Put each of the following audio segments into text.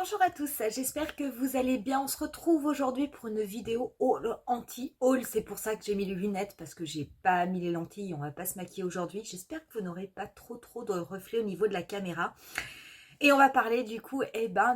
Bonjour à tous, j'espère que vous allez bien. On se retrouve aujourd'hui pour une vidéo haul anti-haul. C'est pour ça que j'ai mis les lunettes parce que j'ai pas mis les lentilles. On va pas se maquiller aujourd'hui. J'espère que vous n'aurez pas trop de reflets au niveau de la caméra. Et on va parler du coup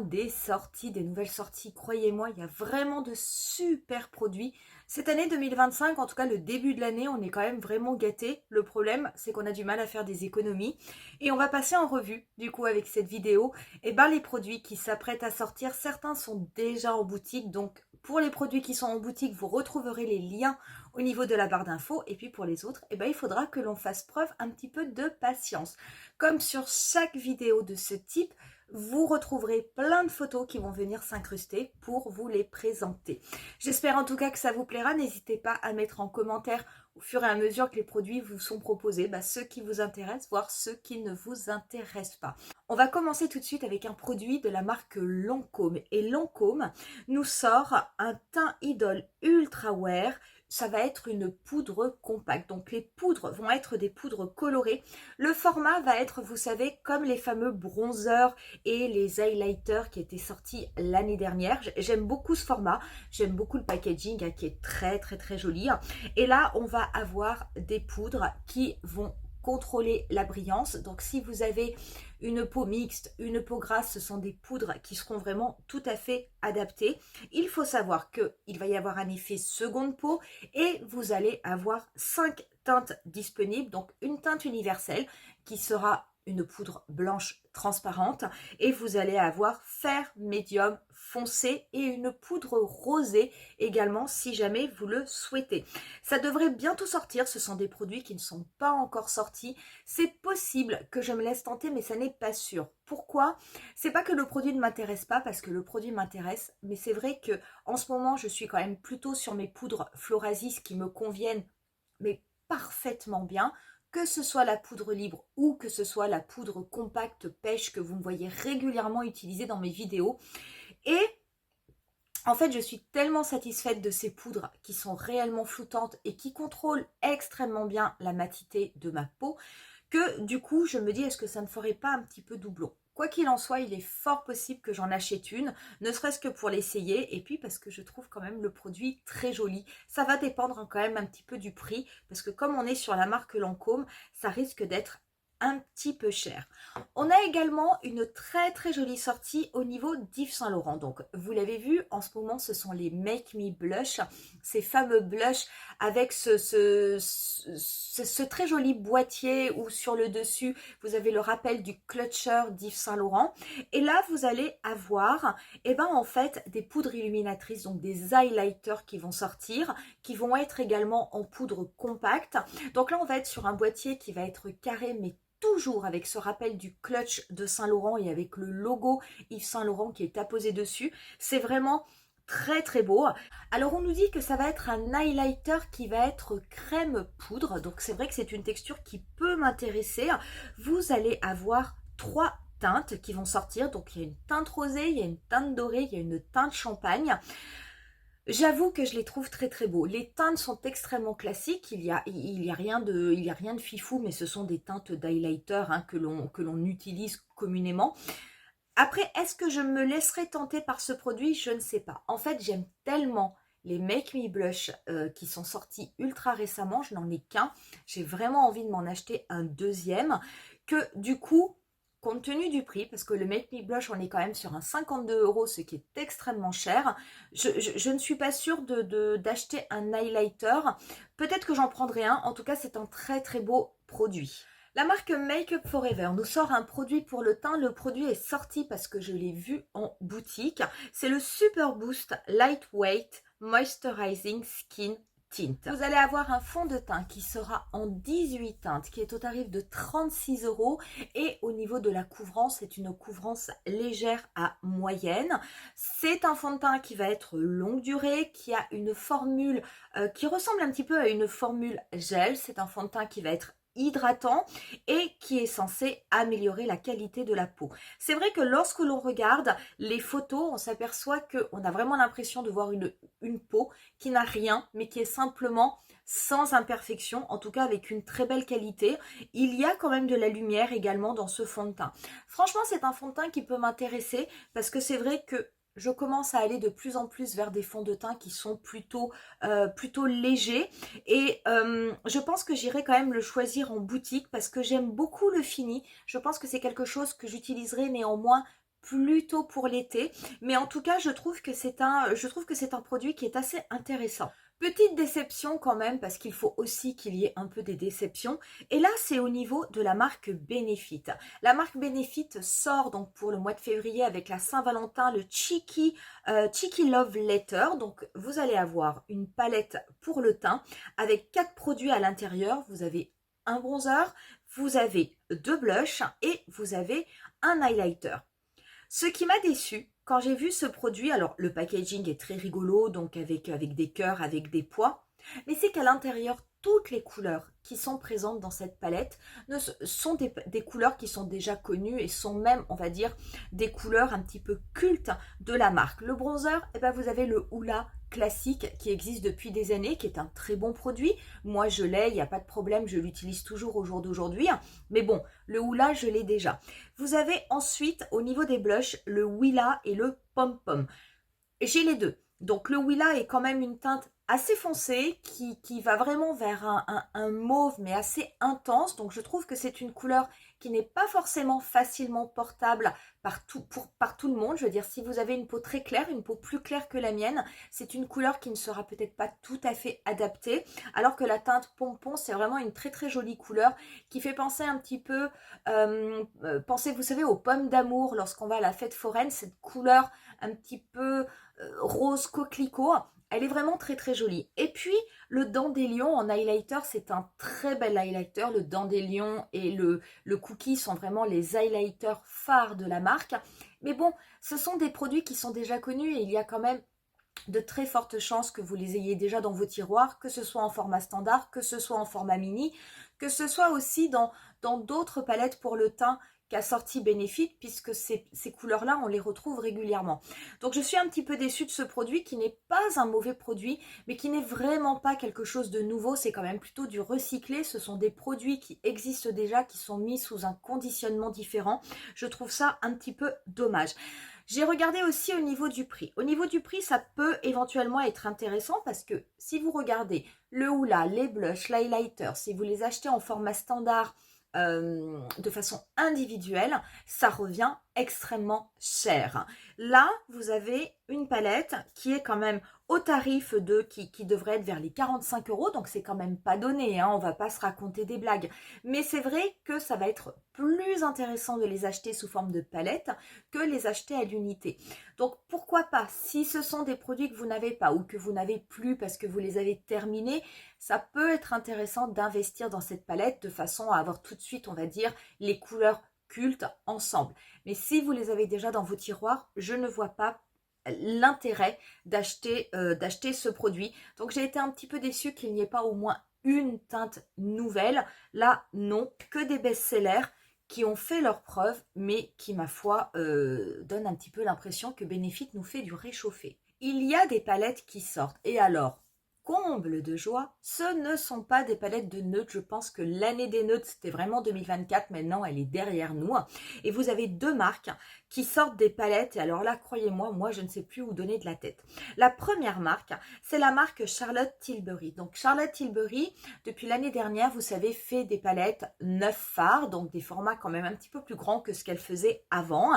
des sorties, des nouvelles sorties. Croyez-moi, il y a vraiment de super produits. Cette année 2025, en tout cas le début de l'année, on est quand même vraiment gâtés. Le problème, c'est qu'on a du mal à faire des économies. Et on va passer en revue, du coup, avec cette vidéo, les produits qui s'apprêtent à sortir. Certains sont déjà en boutique, donc pour les produits qui sont en boutique, vous retrouverez les liens au niveau de la barre d'infos. Et puis pour les autres, il faudra que l'on fasse preuve un petit peu de patience. Comme sur chaque vidéo de ce type, vous retrouverez plein de photos qui vont venir s'incruster pour vous les présenter. J'espère en tout cas que ça vous plaira. N'hésitez pas à mettre en commentaire au fur et à mesure que les produits vous sont proposés, ceux qui vous intéressent, voire ceux qui ne vous intéressent pas. On va commencer tout de suite avec un produit de la marque Lancôme. Et Lancôme nous sort un teint idole ultra wear. Ça va être une poudre compacte. Donc les poudres vont être des poudres colorées. Le format va être, vous savez, comme les fameux bronzers et les highlighters qui étaient sortis l'année dernière. J'aime beaucoup ce format. J'aime beaucoup le packaging qui est très joli. Et là, on va avoir des poudres qui vont contrôler la brillance. Donc si vous avez une peau mixte, une peau grasse, ce sont des poudres qui seront vraiment tout à fait adaptées. Il faut savoir qu'il va y avoir un effet seconde peau et vous allez avoir 5 teintes disponibles. Donc une teinte universelle qui sera une poudre blanche transparente et vous allez avoir fer, médium, foncé et une poudre rosée également si jamais vous le souhaitez. Ça devrait bientôt sortir, ce sont des produits qui ne sont pas encore sortis. C'est possible que je me laisse tenter mais ça n'est pas sûr. Pourquoi? C'est pas que le produit ne m'intéresse pas parce que le produit m'intéresse, mais c'est vrai que en ce moment je suis quand même plutôt sur mes poudres Florasis qui me conviennent mais parfaitement bien, que ce soit la poudre libre ou que ce soit la poudre compacte pêche que vous me voyez régulièrement utiliser dans mes vidéos. Et en fait, je suis tellement satisfaite de ces poudres qui sont réellement floutantes et qui contrôlent extrêmement bien la matité de ma peau que du coup, je me dis, est-ce que ça ne ferait pas un petit peu doublon? Quoi qu'il en soit, il est fort possible que j'en achète une, ne serait-ce que pour l'essayer, et puis parce que je trouve quand même le produit très joli. Ça va dépendre quand même un petit peu du prix, parce que comme on est sur la marque Lancôme, ça risque d'être un petit peu cher. On a également une très jolie sortie au niveau d'Yves Saint Laurent. Donc vous l'avez vu, en ce moment ce sont les Make Me Blush, ces fameux blushs avec ce très joli boîtier où sur le dessus vous avez le rappel du clutcher d'Yves Saint Laurent. Et là vous allez avoir en fait des poudres illuminatrices, donc des highlighters qui vont sortir, qui vont être également en poudre compacte. Donc là on va être sur un boîtier qui va être carré mais toujours avec ce rappel du clutch de Saint Laurent et avec le logo Yves Saint Laurent qui est apposé dessus. C'est vraiment très beau. Alors on nous dit que ça va être un highlighter qui va être crème poudre. Donc c'est vrai que c'est une texture qui peut m'intéresser. Vous allez avoir 3 teintes qui vont sortir. Donc il y a une teinte rosée, il y a une teinte dorée, il y a une teinte champagne. J'avoue que je les trouve très beaux. Les teintes sont extrêmement classiques. Il y a rien de fifou, mais ce sont des teintes d'highlighter que l'on utilise communément. Après, est-ce que je me laisserai tenter par ce produit? Je ne sais pas. En fait, j'aime tellement les Make Me Blush qui sont sortis ultra récemment. Je n'en ai qu'un. J'ai vraiment envie de m'en acheter un deuxième. Que du coup, compte tenu du prix, parce que le Make Me Blush, on est quand même sur un 52 €, ce qui est extrêmement cher. Je ne suis pas sûre d'acheter un highlighter. Peut-être que j'en prendrai un. En tout cas, c'est un très beau produit. La marque Make Up For Ever nous sort un produit pour le teint. Le produit est sorti parce que je l'ai vu en boutique. C'est le Super Boost Lightweight Moisturizing Skin Tint. Vous allez avoir un fond de teint qui sera en 18 teintes, qui est au tarif de 36 € et au niveau de la couvrance, c'est une couvrance légère à moyenne. C'est un fond de teint qui va être longue durée, qui a une formule qui ressemble un petit peu à une formule gel. C'est un fond de teint qui va être hydratant et qui est censé améliorer la qualité de la peau. C'est vrai que lorsque l'on regarde les photos, on s'aperçoit qu'on a vraiment l'impression de voir une peau qui n'a rien, mais qui est simplement sans imperfection, en tout cas avec une très belle qualité. Il y a quand même de la lumière également dans ce fond de teint. Franchement, c'est un fond de teint qui peut m'intéresser parce que c'est vrai que je commence à aller de plus en plus vers des fonds de teint qui sont plutôt légers et je pense que j'irai quand même le choisir en boutique parce que j'aime beaucoup le fini. Je pense que c'est quelque chose que j'utiliserai néanmoins plutôt pour l'été, mais en tout cas je trouve que c'est un produit qui est assez intéressant. Petite déception quand même, parce qu'il faut aussi qu'il y ait un peu des déceptions. Et là, c'est au niveau de la marque Benefit. La marque Benefit sort donc pour le mois de février avec la Saint-Valentin, le Cheeky Love Letter. Donc, vous allez avoir une palette pour le teint avec 4 produits à l'intérieur. Vous avez un bronzer, vous avez 2 blushs et vous avez un highlighter. Ce qui m'a déçu quand j'ai vu ce produit, alors le packaging est très rigolo, donc avec des cœurs, avec des pois, mais c'est qu'à l'intérieur, toutes les couleurs qui sont présentes dans cette palette sont des couleurs qui sont déjà connues et sont même, on va dire, des couleurs un petit peu cultes de la marque. Le bronzer, eh ben, vous avez le Hoola classique qui existe depuis des années, qui est un très bon produit. Moi, je l'ai, il n'y a pas de problème, je l'utilise toujours au jour d'aujourd'hui. Mais bon, le Hoola, je l'ai déjà. Vous avez ensuite, au niveau des blushs, le Willa et le Pom Pom. J'ai les deux. Donc le Willa est quand même une teinte assez foncée qui va vraiment vers un mauve mais assez intense. Donc je trouve que c'est une couleur qui n'est pas forcément facilement portable par tout le monde. Je veux dire, si vous avez une peau très claire, une peau plus claire que la mienne, c'est une couleur qui ne sera peut-être pas tout à fait adaptée. Alors que la teinte Pompon, c'est vraiment une très très jolie couleur qui fait penser un petit peu, vous savez, aux pommes d'amour lorsqu'on va à la fête foraine, cette couleur un petit peu rose coquelicot. Elle est vraiment très très jolie. Et puis le Dandelion en highlighter, c'est un très bel highlighter. Le Dandelion et le Cookie sont vraiment les highlighters phares de la marque. Mais bon, ce sont des produits qui sont déjà connus et il y a quand même de très fortes chances que vous les ayez déjà dans vos tiroirs, que ce soit en format standard, que ce soit en format mini, que ce soit aussi dans d'autres palettes pour le teint qu'a sorti Benefit, puisque ces couleurs-là, on les retrouve régulièrement. Donc je suis un petit peu déçue de ce produit qui n'est pas un mauvais produit, mais qui n'est vraiment pas quelque chose de nouveau, c'est quand même plutôt du recyclé. Ce sont des produits qui existent déjà, qui sont mis sous un conditionnement différent. Je trouve ça un petit peu dommage. J'ai regardé aussi au niveau du prix. Au niveau du prix, ça peut éventuellement être intéressant parce que si vous regardez le Hoola, les blushs, l'highlighter, si vous les achetez en format standard de façon individuelle, ça revient extrêmement cher. Là, vous avez une palette qui est quand même au tarif qui devrait être vers les 45 €, donc c'est quand même pas donné, hein, on va pas se raconter des blagues. Mais c'est vrai que ça va être plus intéressant de les acheter sous forme de palette que les acheter à l'unité. Donc pourquoi pas, si ce sont des produits que vous n'avez pas ou que vous n'avez plus parce que vous les avez terminés, ça peut être intéressant d'investir dans cette palette de façon à avoir tout de suite, on va dire, les couleurs cultes ensemble. Mais si vous les avez déjà dans vos tiroirs, je ne vois pas l'intérêt d'acheter ce produit. Donc j'ai été un petit peu déçue qu'il n'y ait pas au moins une teinte nouvelle. Là, non, que des best-sellers qui ont fait leurs preuves, mais qui, ma foi, donnent un petit peu l'impression que Benefit nous fait du réchauffé. Il y a des palettes qui sortent. Et alors, comble de joie, ce ne sont pas des palettes de neutres. Je pense que l'année des neutres, c'était vraiment 2024. Maintenant, elle est derrière nous. Et vous avez deux marques qui sortent des palettes. Et alors là, croyez-moi, moi, je ne sais plus où donner de la tête. La première marque, c'est la marque Charlotte Tilbury. Donc, Charlotte Tilbury, depuis l'année dernière, vous savez, fait des palettes 9 fards. Donc, des formats quand même un petit peu plus grands que ce qu'elle faisait avant.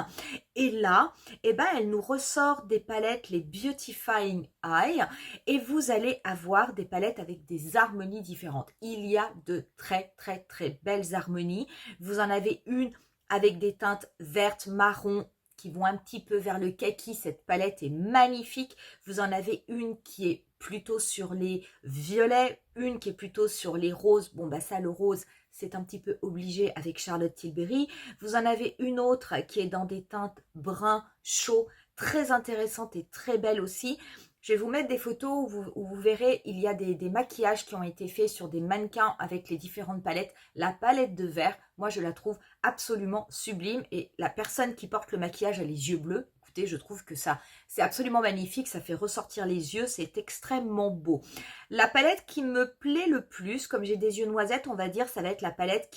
Et là, eh ben, elle nous ressort des palettes, les Beautifying Eye. Et vous allez avoir des palettes avec des harmonies différentes. Il y a de très très très belles harmonies. Vous en avez une avec des teintes vertes, marron qui vont un petit peu vers le kaki. Cette palette est magnifique. Vous en avez une qui est plutôt sur les violets, une qui est plutôt sur les roses. Bon bah ça, le rose, c'est un petit peu obligé avec Charlotte Tilbury. Vous en avez une autre qui est dans des teintes brun chaud, très intéressante et très belle aussi. Je vais vous mettre des photos où vous verrez, il y a des maquillages qui ont été faits sur des mannequins avec les différentes palettes. La palette de vert, moi je la trouve absolument sublime et la personne qui porte le maquillage a les yeux bleus. Écoutez, je trouve que ça, c'est absolument magnifique, ça fait ressortir les yeux, c'est extrêmement beau. La palette qui me plaît le plus, comme j'ai des yeux noisettes, on va dire, ça va être la palette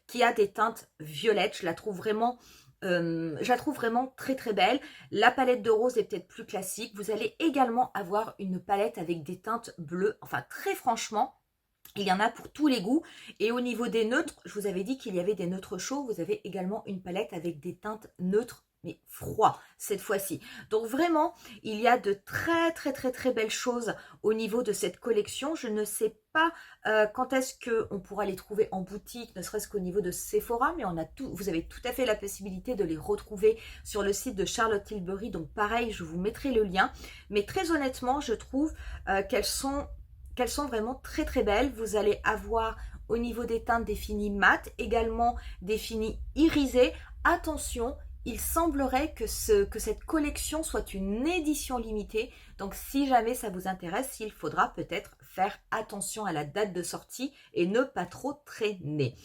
qui a des teintes violettes. Je la trouve vraiment très très belle. La palette de rose est peut-être plus classique. Vous allez également avoir une palette avec des teintes bleues. Enfin, très franchement, il y en a pour tous les goûts. Et au niveau des neutres, je vous avais dit qu'il y avait des neutres chauds. Vous avez également une palette avec des teintes neutres, mais froid cette fois-ci. Donc vraiment, il y a de très très très très belles choses au niveau de cette collection. Je ne sais pas quand est-ce qu'on pourra les trouver en boutique, ne serait-ce qu'au niveau de Sephora, mais vous avez tout à fait la possibilité de les retrouver sur le site de Charlotte Tilbury. Donc pareil, je vous mettrai le lien. Mais très honnêtement, je trouve qu'elles sont vraiment très très belles. Vous allez avoir au niveau des teintes des finis mat, également des finis irisés. Attention, il semblerait que cette collection soit une édition limitée. Donc si jamais ça vous intéresse, il faudra peut-être faire attention à la date de sortie et ne pas trop traîner.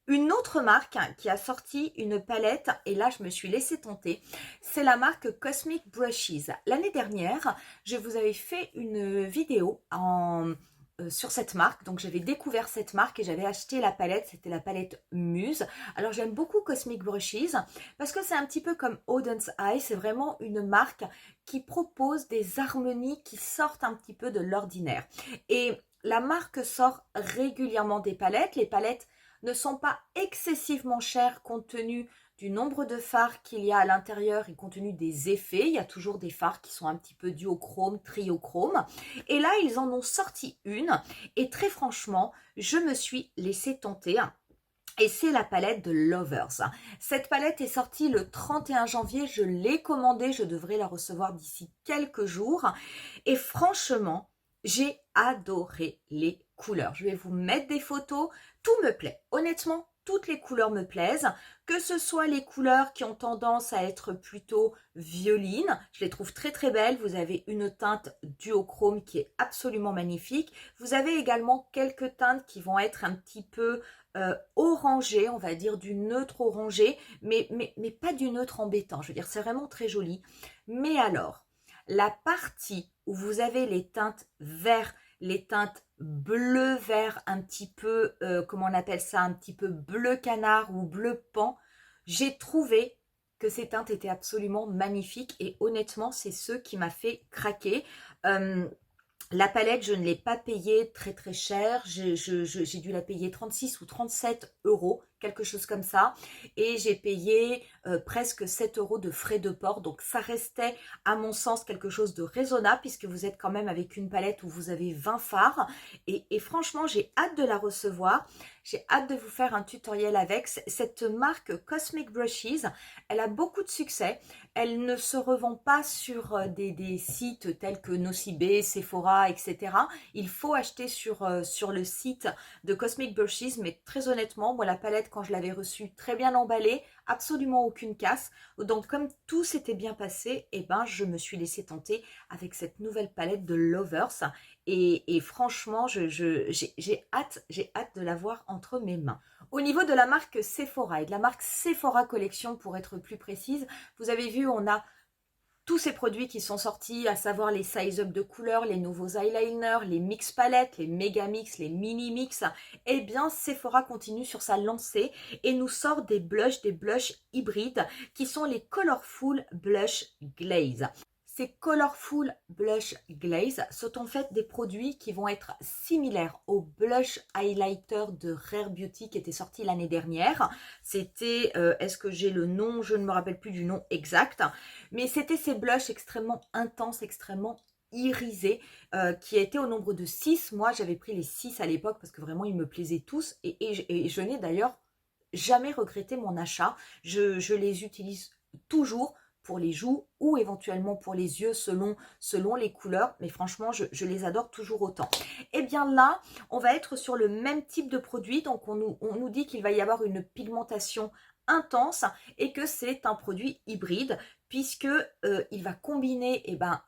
Une autre marque qui a sorti une palette, et là je me suis laissée tenter, c'est la marque Cosmic Brushes. L'année dernière, je vous avais fait une vidéo sur cette marque, donc j'avais découvert cette marque et j'avais acheté la palette, c'était la palette Muse. Alors j'aime beaucoup Cosmic Brushes parce que c'est un petit peu comme Auden's Eye, c'est vraiment une marque qui propose des harmonies qui sortent un petit peu de l'ordinaire. Et la marque sort régulièrement des palettes, les palettes ne sont pas excessivement chères compte tenu du nombre de fards qu'il y a à l'intérieur et compte tenu des effets. Il y a toujours des fards qui sont un petit peu duochrome, triochrome. Et là, ils en ont sorti une. Et très franchement, je me suis laissée tenter. Et c'est la palette de Lovers. Cette palette est sortie le 31 janvier. Je l'ai commandée. Je devrais la recevoir d'ici quelques jours. Et franchement, j'ai adoré les couleurs. Je vais vous mettre des photos. Tout me plaît. Honnêtement, toutes les couleurs me plaisent. Que ce soit les couleurs qui ont tendance à être plutôt violines. Je les trouve très très belles. Vous avez une teinte duochrome qui est absolument magnifique. Vous avez également quelques teintes qui vont être un petit peu orangé, on va dire du neutre orangé, mais pas du neutre embêtant. Je veux dire, c'est vraiment très joli. Mais alors, la partie où vous avez les teintes vert, les teintes bleu-vert, un petit peu, comment on appelle ça, un petit peu bleu canard ou bleu pan, j'ai trouvé que ces teintes étaient absolument magnifiques et honnêtement, c'est ce qui m'a fait craquer. La palette, je ne l'ai pas payée très très cher, j'ai dû la payer 36 ou 37 euros, quelque chose comme ça. Et j'ai payé presque 7 euros de frais de port. Donc ça restait à mon sens quelque chose de raisonnable puisque vous êtes quand même avec une palette où vous avez 20 fards. Et franchement, j'ai hâte de la recevoir. J'ai hâte de vous faire un tutoriel avec. Cette marque Cosmic Brushes, elle a beaucoup de succès. Elle ne se revend pas sur des sites tels que Nocibé, Sephora, etc. Il faut acheter sur le site de Cosmic Brushes, mais très honnêtement, moi la palette quand je l'avais reçue très bien emballée, absolument aucune casse. Donc comme tout s'était bien passé, eh ben, je me suis laissée tenter avec cette nouvelle palette de Lovers. Et franchement, j'ai hâte de l'avoir entre mes mains. Au niveau de la marque Sephora et de la marque Sephora Collection pour être plus précise, vous avez vu, on a tous ces produits qui sont sortis, à savoir les size up de couleurs, les nouveaux eyeliners, les mix palettes, les méga mix, les mini mix, eh bien Sephora continue sur sa lancée et nous sort des blushs hybrides qui sont les Colorful Blush Glaze. Ces Colorful Blush Glaze sont en fait des produits qui vont être similaires au blush highlighter de Rare Beauty qui était sorti l'année dernière. C'était, est-ce que j'ai le nom? Je ne me rappelle plus du nom exact. Mais c'était ces blushs extrêmement intenses, extrêmement irisés, qui étaient au nombre de 6. Moi, j'avais pris les 6 à l'époque parce que vraiment, ils me plaisaient tous. Et je n'ai d'ailleurs jamais regretté mon achat. Je les utilise toujours pour les joues ou éventuellement pour les yeux selon les couleurs. Mais franchement, je les adore toujours autant. Et bien là, on va être sur le même type de produit. Donc, on nous dit qu'il va y avoir une pigmentation intense et que c'est un produit hybride puisque il va combiner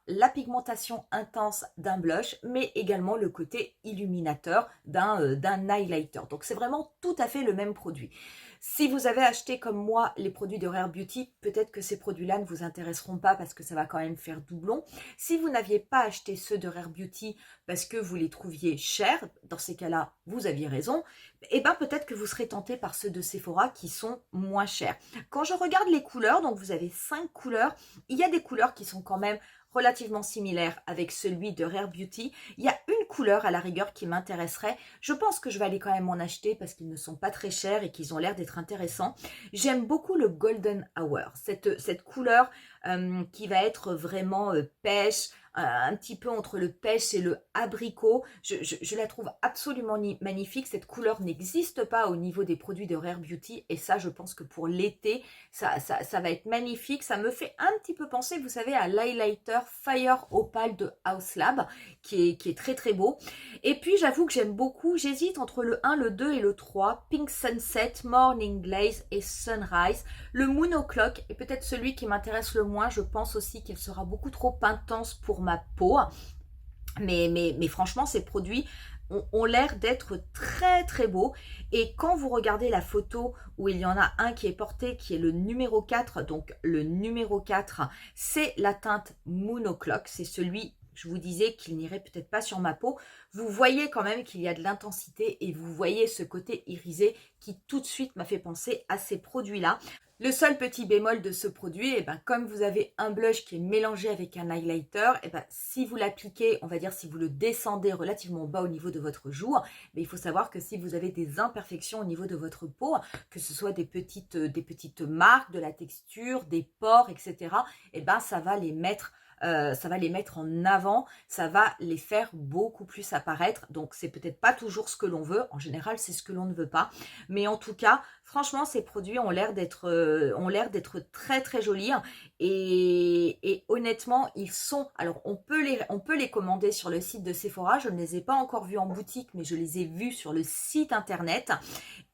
la pigmentation intense d'un blush, mais également le côté illuminateur d'un highlighter. Donc c'est vraiment tout à fait le même produit. Si vous avez acheté comme moi les produits de Rare Beauty, peut-être que ces produits-là ne vous intéresseront pas parce que ça va quand même faire doublon. Si vous n'aviez pas acheté ceux de Rare Beauty parce que vous les trouviez chers, dans ces cas-là, vous aviez raison, et peut-être que vous serez tenté par ceux de Sephora qui sont moins chers. Quand je regarde les couleurs, donc vous avez 5 couleurs, il y a des couleurs qui sont quand même relativement similaires avec celui de Rare Beauty. Il y a une couleur à la rigueur qui m'intéresserait. Je pense que je vais aller quand même en acheter parce qu'ils ne sont pas très chers et qu'ils ont l'air d'être intéressants. J'aime beaucoup le Golden Hour, cette couleur qui va être vraiment pêche, un petit peu entre le pêche et le abricot. Je la trouve absolument magnifique. Cette couleur n'existe pas au niveau des produits de Rare Beauty et ça, je pense que pour l'été, ça va être magnifique. Ça me fait un petit peu penser, vous savez, à l'highlighter Fire Opal de House Lab qui est très très beau. Et puis, j'avoue que j'aime beaucoup. J'hésite entre le 1, le 2 et le 3. Pink Sunset, Morning Glaze et Sunrise. Le Moon O'Clock est peut-être celui qui m'intéresse le moins. Je pense aussi qu'il sera beaucoup trop intense pour ma peau. Mais franchement, ces produits ont l'air d'être très très beaux. Et quand vous regardez la photo où il y en a un qui est porté, qui est le numéro 4, donc le numéro 4, c'est la teinte Moon O'Clock. C'est celui, je vous disais, qu'il n'irait peut-être pas sur ma peau. Vous voyez quand même qu'il y a de l'intensité et vous voyez ce côté irisé qui tout de suite m'a fait penser à ces produits-là. Le seul petit bémol de ce produit, comme vous avez un blush qui est mélangé avec un highlighter, si vous l'appliquez, on va dire si vous le descendez relativement bas au niveau de votre joue, il faut savoir que si vous avez des imperfections au niveau de votre peau, que ce soit des petites marques, de la texture, des pores, etc., ça va les mettre en avant, ça va les faire beaucoup plus apparaître. Donc c'est peut-être pas toujours ce que l'on veut, en général c'est ce que l'on ne veut pas, mais en tout cas franchement ces produits ont l'air d'être très très jolis et honnêtement ils sont, alors on peut les commander sur le site de Sephora. Je ne les ai pas encore vus en boutique mais je les ai vus sur le site internet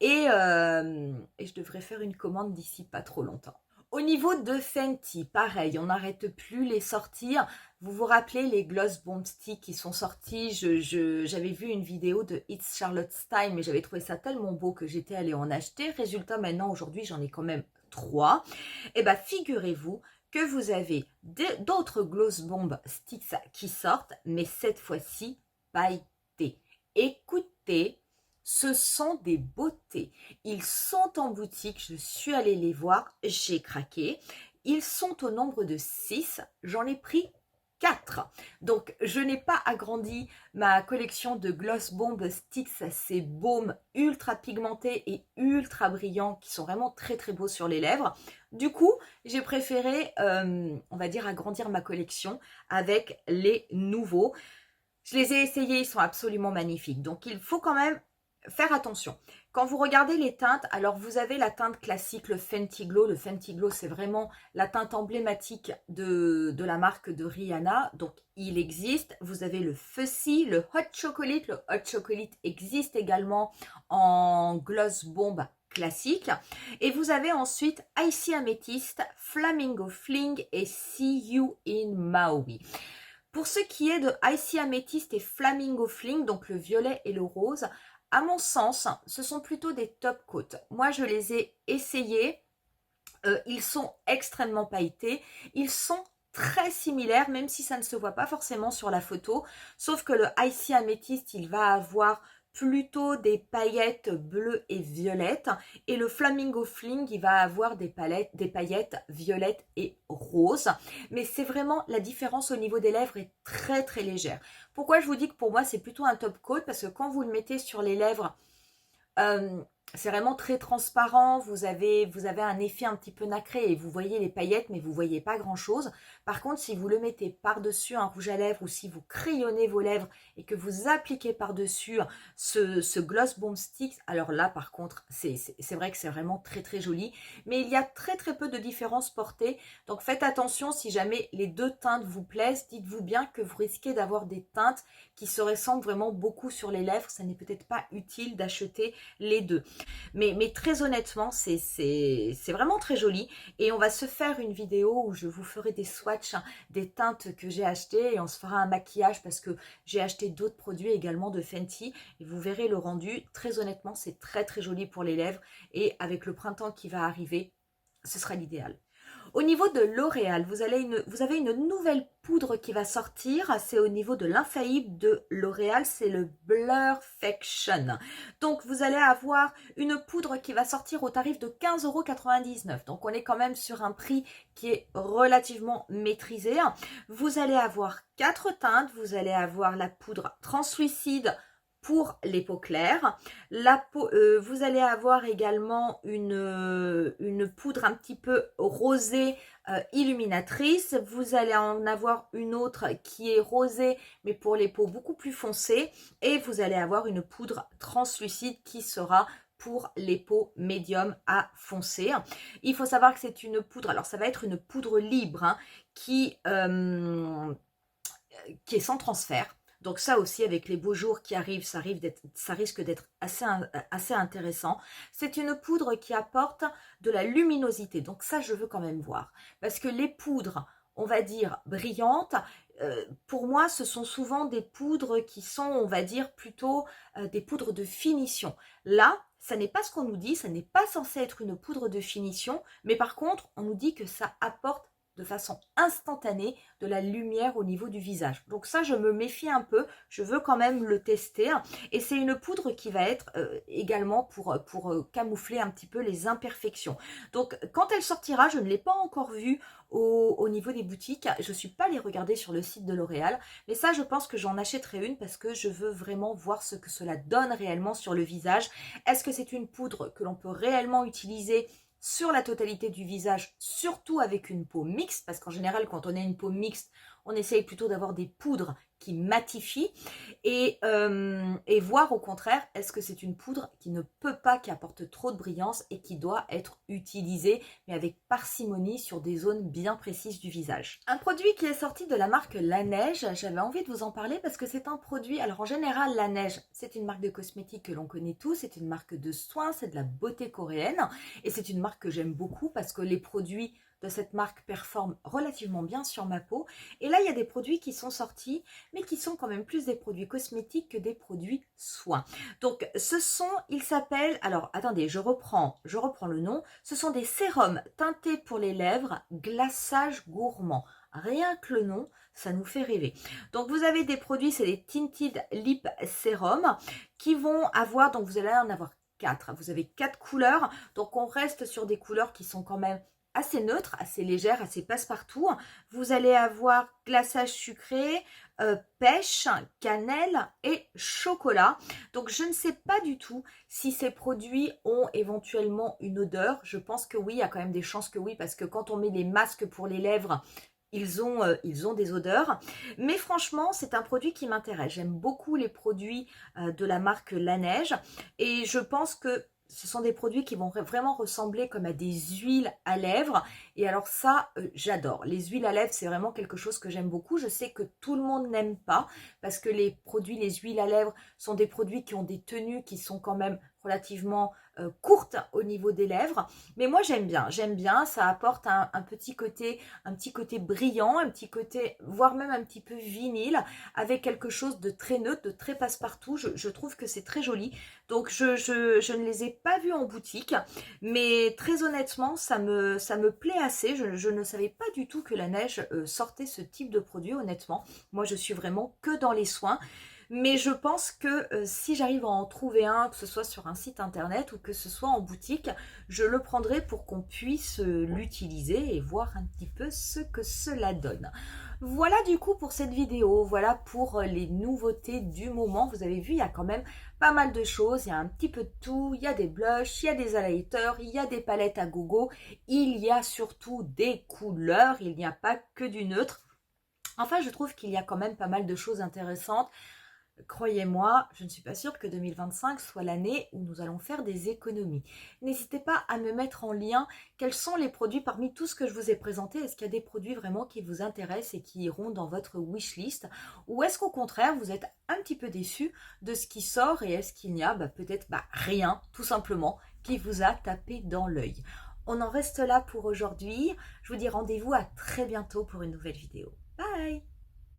et je devrais faire une commande d'ici pas trop longtemps. Au niveau de Fenty, pareil, on n'arrête plus les sortir. Vous vous rappelez les Gloss Bomb Stick qui sont sortis? J'avais vu une vidéo de It's Charlotte's Time, mais j'avais trouvé ça tellement beau que j'étais allée en acheter. Résultat, maintenant, aujourd'hui, j'en ai quand même 3. Et figurez-vous que vous avez d'autres Gloss Bomb Sticks qui sortent, mais cette fois-ci, pailletés. Écoutez, ce sont des beautés. Ils sont en boutique, je suis allée les voir, j'ai craqué. Ils sont au nombre de 6, j'en ai pris 4. Donc, je n'ai pas agrandi ma collection de Gloss Bomb Sticks, ces baumes ultra pigmentés et ultra brillants qui sont vraiment très très beaux sur les lèvres. Du coup, j'ai préféré, on va dire, agrandir ma collection avec les nouveaux. Je les ai essayés, ils sont absolument magnifiques. Donc, il faut quand même faire attention. Quand vous regardez les teintes, alors vous avez la teinte classique, le Fenty Glow. Le Fenty Glow, c'est vraiment la teinte emblématique de la marque de Rihanna. Donc, il existe. Vous avez le Fussy, le Hot Chocolate. Le Hot Chocolate existe également en Gloss Bomb classique. Et vous avez ensuite Icy Amethyst, Flamingo Fling et See You in Maui. Pour ce qui est de Icy Amethyst et Flamingo Fling, donc le violet et le rose, à mon sens, ce sont plutôt des top coats. Moi, je les ai essayés. Ils sont extrêmement pailletés. Ils sont très similaires, même si ça ne se voit pas forcément sur la photo. Sauf que le Icy Amethyst, il va avoir plutôt des paillettes bleues et violettes. Et le Flamingo Fling, il va avoir des paillettes violettes et roses. Mais c'est vraiment, la différence au niveau des lèvres est très très légère. Pourquoi je vous dis que pour moi c'est plutôt un top coat? Parce que quand vous le mettez sur les lèvres, c'est vraiment très transparent, vous avez un effet un petit peu nacré et vous voyez les paillettes mais vous voyez pas grand chose. Par contre, si vous le mettez par-dessus un rouge à lèvres ou si vous crayonnez vos lèvres et que vous appliquez par-dessus ce Gloss Bomb Stick, alors là par contre c'est vrai que c'est vraiment très très joli, mais il y a très très peu de différences portées, donc faites attention. Si jamais les deux teintes vous plaisent, dites-vous bien que vous risquez d'avoir des teintes qui se ressemblent vraiment beaucoup sur les lèvres. Ça n'est peut-être pas utile d'acheter les deux. Mais très honnêtement, c'est vraiment très joli. Et on va se faire une vidéo où je vous ferai des swatchs, hein, des teintes que j'ai achetées. Et on se fera un maquillage parce que j'ai acheté d'autres produits également de Fenty. Et vous verrez le rendu. Très honnêtement, c'est très très joli pour les lèvres. Et avec le printemps qui va arriver, ce sera l'idéal. Au niveau de L'Oréal, vous avez une nouvelle poudre qui va sortir. C'est au niveau de l'infaillible de L'Oréal, c'est le Blurfaction. Donc, vous allez avoir une poudre qui va sortir au tarif de 15,99 €. Donc, on est quand même sur un prix qui est relativement maîtrisé. Vous allez avoir 4 teintes. Vous allez avoir la poudre translucide pour les peaux claires. Vous allez avoir également une poudre un petit peu rosée illuminatrice. Vous allez en avoir une autre qui est rosée mais pour les peaux beaucoup plus foncées. Et vous allez avoir une poudre translucide qui sera pour les peaux médium à foncé. Il faut savoir que c'est une poudre, alors ça va être une poudre libre, hein, qui est sans transfert. Donc ça aussi, avec les beaux jours qui arrivent, ça risque d'être assez intéressant. C'est une poudre qui apporte de la luminosité. Donc ça, je veux quand même voir. Parce que les poudres, on va dire, brillantes, pour moi, ce sont souvent des poudres qui sont, on va dire, plutôt des poudres de finition. Là, ça n'est pas ce qu'on nous dit, ça n'est pas censé être une poudre de finition, mais par contre, on nous dit que ça apporte de façon instantanée de la lumière au niveau du visage. Donc ça, je me méfie un peu, je veux quand même le tester. Et c'est une poudre qui va être également pour camoufler un petit peu les imperfections. Donc quand elle sortira, je ne l'ai pas encore vue au niveau des boutiques. Je ne suis pas allée regarder sur le site de L'Oréal, mais ça, je pense que j'en achèterai une parce que je veux vraiment voir ce que cela donne réellement sur le visage. Est-ce que c'est une poudre que l'on peut réellement utiliser sur la totalité du visage, surtout avec une peau mixte, parce qu'en général, quand on a une peau mixte, on essaye plutôt d'avoir des poudres qui matifient et voir au contraire, est-ce que c'est une poudre qui ne peut pas, qui apporte trop de brillance et qui doit être utilisée, mais avec parcimonie sur des zones bien précises du visage. Un produit qui est sorti de la marque Laneige, j'avais envie de vous en parler parce que c'est un produit, alors en général, Laneige, c'est une marque de cosmétiques que l'on connaît tous, c'est une marque de soins, c'est de la beauté coréenne et c'est une marque que j'aime beaucoup parce que les produits de cette marque performent relativement bien sur ma peau. Et là, il y a des produits qui sont sortis, mais qui sont quand même plus des produits cosmétiques que des produits soins. Donc, ils s'appellent, alors attendez, je reprends le nom. Ce sont des sérums teintés pour les lèvres, glaçage gourmand. Rien que le nom, ça nous fait rêver. Donc, vous avez des produits, c'est des Tinted Lip Serum qui vont avoir, donc vous allez en avoir 4. Vous avez 4 couleurs, donc on reste sur des couleurs qui sont quand même assez neutre, assez légère, assez passe-partout. Vous allez avoir glaçage sucré, pêche, cannelle et chocolat. Donc je ne sais pas du tout si ces produits ont éventuellement une odeur. Je pense que oui, il y a quand même des chances que oui, parce que quand on met les masques pour les lèvres, ils ont des odeurs. Mais franchement, c'est un produit qui m'intéresse. J'aime beaucoup les produits de la marque Laneige. Et je pense que ce sont des produits qui vont vraiment ressembler comme à des huiles à lèvres. Et alors ça, j'adore. Les huiles à lèvres, c'est vraiment quelque chose que j'aime beaucoup. Je sais que tout le monde n'aime pas parce que les huiles à lèvres sont des produits qui ont des tenues qui sont quand même relativement courtes au niveau des lèvres. Mais moi, j'aime bien. Ça apporte un petit côté brillant, un petit côté, voire même un petit peu vinyle, avec quelque chose de très neutre, de très passe-partout. Je trouve que c'est très joli. Donc, je ne les ai pas vus en boutique, mais très honnêtement, ça me plaît assez. Je ne savais pas du tout que Laneige sortait ce type de produit, honnêtement. Moi, je suis vraiment que dans les soins. Mais je pense que si j'arrive à en trouver un, que ce soit sur un site internet ou que ce soit en boutique, je le prendrai pour qu'on puisse l'utiliser et voir un petit peu ce que cela donne. Voilà du coup pour cette vidéo, voilà pour les nouveautés du moment. Vous avez vu, il y a quand même pas mal de choses, il y a un petit peu de tout, il y a des blushs, il y a des highlighters, il y a des palettes à gogo, il y a surtout des couleurs, il n'y a pas que du neutre. Enfin, je trouve qu'il y a quand même pas mal de choses intéressantes. Croyez-moi, je ne suis pas sûre que 2025 soit l'année où nous allons faire des économies. N'hésitez pas à me mettre en lien quels sont les produits parmi tout ce que je vous ai présenté. Est-ce qu'il y a des produits vraiment qui vous intéressent et qui iront dans votre wishlist? Ou est-ce qu'au contraire, vous êtes un petit peu déçu de ce qui sort et est-ce qu'il n'y a peut-être rien, tout simplement, qui vous a tapé dans l'œil? On en reste là pour aujourd'hui. Je vous dis rendez-vous à très bientôt pour une nouvelle vidéo. Bye!